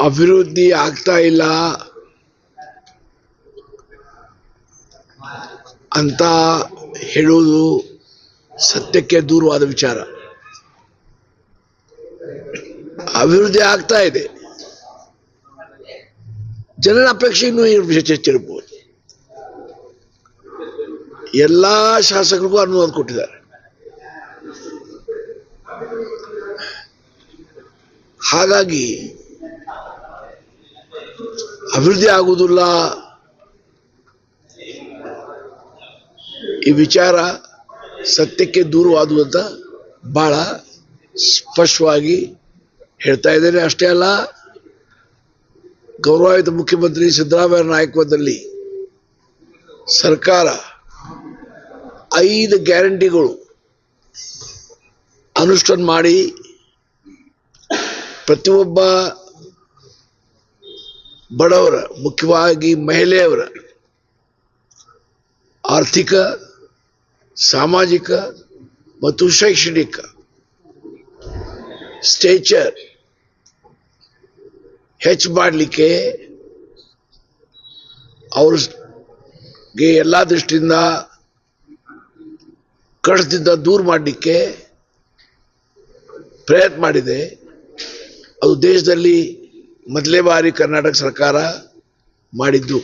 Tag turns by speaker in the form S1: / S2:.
S1: ಅಭಿವೃದ್ಧಿ ಆಗ್ತಾ ಇಲ್ಲ ಅಂತ ಹೇಳುವುದು ಸತ್ಯಕ್ಕೆ ದೂರವಾದ ವಿಚಾರ. ಅಭಿವೃದ್ಧಿ ಆಗ್ತಾ ಇದೆ. ಜನರ ಅಪೇಕ್ಷೆ ಇನ್ನೂ ಹೆಚ್ಚಿರಬಹುದು. ಎಲ್ಲಾ ಶಾಸಕರಿಗೂ ಅನುದಾನ ಕೊಟ್ಟಿದ್ದಾರೆ. ಹಾಗಾಗಿ ಅಭಿವೃದ್ಧಿ ಆಗುವುದಿಲ್ಲ ಈ ವಿಚಾರ ಸತ್ಯಕ್ಕೆ ದೂರವಾದು ಅಂತ ಬಹಳ ಸ್ಪಷ್ಟವಾಗಿ ಹೇಳ್ತಾ ಇದ್ದೇನೆ. ಅಷ್ಟೇ ಅಲ್ಲ, ಗೌರವಾನ್ವಿತ ಮುಖ್ಯಮಂತ್ರಿ ಸಿದ್ದರಾಮಯ್ಯ ನಾಯಕತ್ವದಲ್ಲಿ ಸರ್ಕಾರ 5 ಗ್ಯಾರಂಟಿಗಳು ಅನುಷ್ಠಾನ ಮಾಡಿ ಪ್ರತಿಯೊಬ್ಬ ಬಡವರ, ಮುಖ್ಯವಾಗಿ ಮಹಿಳೆಯರ ಆರ್ಥಿಕ, ಸಾಮಾಜಿಕ ಮತ್ತು ಶೈಕ್ಷಣಿಕ ಸ್ಟೇಚರ್ ಹೆಚ್ಚು ಮಾಡಲಿಕ್ಕೆ, ಅವ್ರಿಗೆ ಎಲ್ಲ ದೃಷ್ಟಿಯಿಂದ ಕಷ್ಟದಿಂದ ದೂರ ಮಾಡಲಿಕ್ಕೆ ಪ್ರಯತ್ನ ಮಾಡಿದೆ. ಅದು ದೇಶದಲ್ಲಿ ಮೊದಲೇ ಬಾರಿ ಕರ್ನಾಟಕ ಸರ್ಕಾರ ಮಾಡಿದ್ದು.